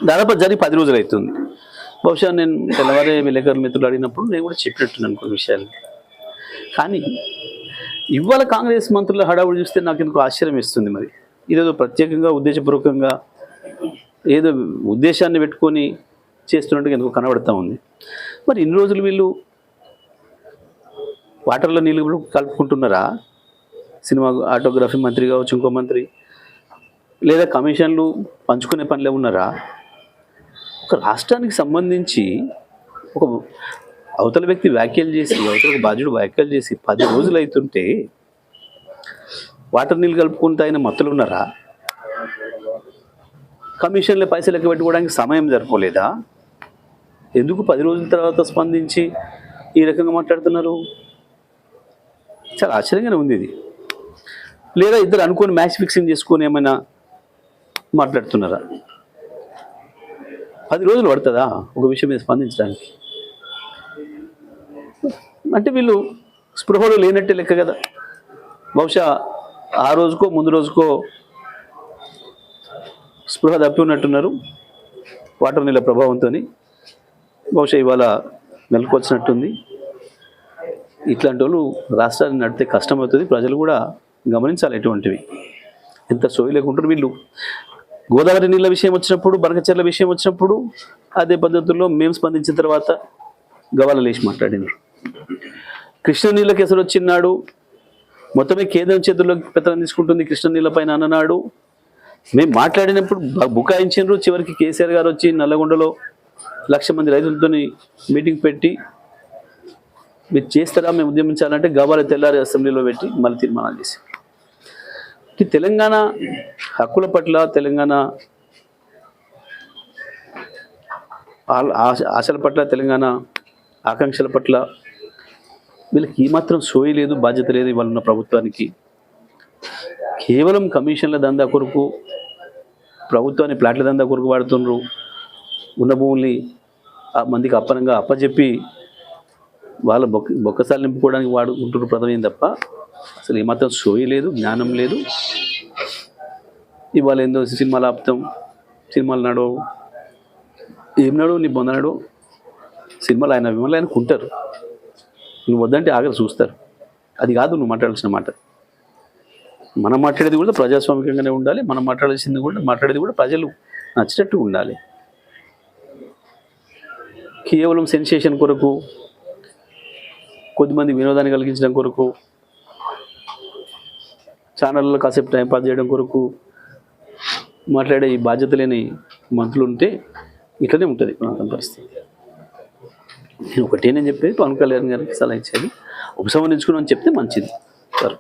దాదాపు జరిగి 10 రోజులు అవుతుంది. బహుశా నేను తెల్లవారే విలేకరుల మిత్రులు అడిగినప్పుడు నేను కూడా చెప్పినట్టున్నాను కొన్ని విషయాలు. కానీ ఇవాళ కాంగ్రెస్ మంత్రుల హడావుడి చూస్తే నాకు ఎందుకు ఆశ్చర్యం ఇస్తుంది. మరి ఇదేదో ప్రత్యేకంగా ఉద్దేశపూర్వకంగా ఏదో ఉద్దేశాన్ని పెట్టుకొని చేస్తున్నట్టుగా ఎందుకు కనబడతా ఉంది. మరి ఇన్ని రోజులు వీళ్ళు వాటర్లో నీళ్ళు కూడా కలుపుకుంటున్నారా? సినిమా ఆటోగ్రఫీ మంత్రి కావచ్చు, ఇంకో మంత్రి, లేదా కమిషన్లు పంచుకునే పనిలో ఉన్నారా? ఒక రాష్ట్రానికి సంబంధించి ఒక అవతల వ్యక్తి వ్యాఖ్యలు చేసి, అవతల బాధ్యుడు వ్యాఖ్యలు చేసి 10 రోజులు అవుతుంటే వాటర్ నీళ్ళు కలుపుకుంటూ ఆయన మత్తులు ఉన్నారా? కమిషన్ల పైసలు లెక్క పెట్టుకోవడానికి సమయం సరిపోలేదా? ఎందుకు 10 రోజుల తర్వాత స్పందించి ఈ రకంగా మాట్లాడుతున్నారు? చాలా ఆశ్చర్యంగానే ఉంది ఇది. లేదా ఇద్దరు అనుకొని మ్యాచ్ ఫిక్సింగ్ చేసుకొని ఏమైనా మాట్లాడుతున్నారా? 10 రోజులు పడుతుందా ఒక విషయం మీద స్పందించడానికి? అంటే వీళ్ళు స్పృహలో లేనట్టే లెక్క కదా. బహుశా ఆ రోజుకో ముందు రోజుకో స్పృహ తప్పి ఉన్నట్టున్నారు వాటర్ నీళ్ళ ప్రభావంతో. బహుశా ఇవాళ మెలకొచ్చినట్టుంది. ఇట్లాంటి వాళ్ళు రాష్ట్రాన్ని నడితే కష్టమవుతుంది. ప్రజలు కూడా గమనించాలి ఎటువంటివి. ఎంత సోయి లేకుంటారు వీళ్ళు. గోదావరి నీళ్ళ విషయం వచ్చినప్పుడు, బనకచెర్ల విషయం వచ్చినప్పుడు అదే పద్ధతుల్లో మేము స్పందించిన తర్వాత గవాల లేచి మాట్లాడినారు. కృష్ణ నీళ్ళ కేసులు వచ్చినాడు, మొత్తమే కేంద్రం చేతుల్లోకి పెత్తనం తీసుకుంటుంది కృష్ణ నీళ్ళ పైన అన్ననాడు. మేము మాట్లాడినప్పుడు బుకాయించారు. చివరికి కేసీఆర్ గారు వచ్చి నల్లగొండలో 1,00,000 మంది రైతులతో మీటింగ్ పెట్టి మీరు చేస్తారా మేము ఉద్యమించాలంటే గవాల తెల్లారి అసెంబ్లీలో పెట్టి మళ్ళీ తీర్మానాలు చేశారు. తెలంగాణ హక్కుల పట్ల, తెలంగాణ ఆశల పట్ల, తెలంగాణ ఆకాంక్షల పట్ల వీళ్ళకి ఏమాత్రం సోయి లేదు, బాధ్యత లేదు ఇవాళ ఉన్న ప్రభుత్వానికి. కేవలం కమిషన్ల దందా కొరకు, ప్రభుత్వాన్ని ప్లాట్ల దందా కొరకు వాడుతున్నారు. ఉన్న భూముల్ని మందికి అప్పనంగా అప్పచెప్పి వాళ్ళ బొక్కసాలు నింపుకోవడానికి వాడుకుంటున్నారు ప్రధానం తప్ప అసలు ఏమాత్రం సోయి లేదు, జ్ఞానం లేదు. ఇవాళ ఏందో సినిమాలు ఆపుతాం, సినిమాలు నడవు, ఏం నడవు, నీ బొంద సినిమాలు ఆయన విమలు ఆయన కుంటారు. నువ్వు వద్దంటే ఆగరు, చూస్తారు. అది కాదు నువ్వు మాట్లాడాల్సిన మాట. మనం మాట్లాడేది కూడా ప్రజాస్వామికంగానే ఉండాలి. మనం మాట్లాడేది కూడా ప్రజలు నచ్చినట్టు ఉండాలి. కేవలం సెన్సేషన్ కొరకు, కొద్దిమంది వినోదాన్ని కలిగించడం కొరకు, ఛానళ్ళలో కాసేపు టైంపాస్ చేయడం కొరకు మాట్లాడే ఈ బాధ్యత లేని మంత్రులు ఉంటే ఇట్లనే ఉంటుంది ప్రాంతం పరిస్థితి. నేను చెప్పేది పవన్ కళ్యాణ్ గారికి సలహా ఇచ్చేది ఉపసంహరించుకున్నామని చెప్తే మంచిది సార్.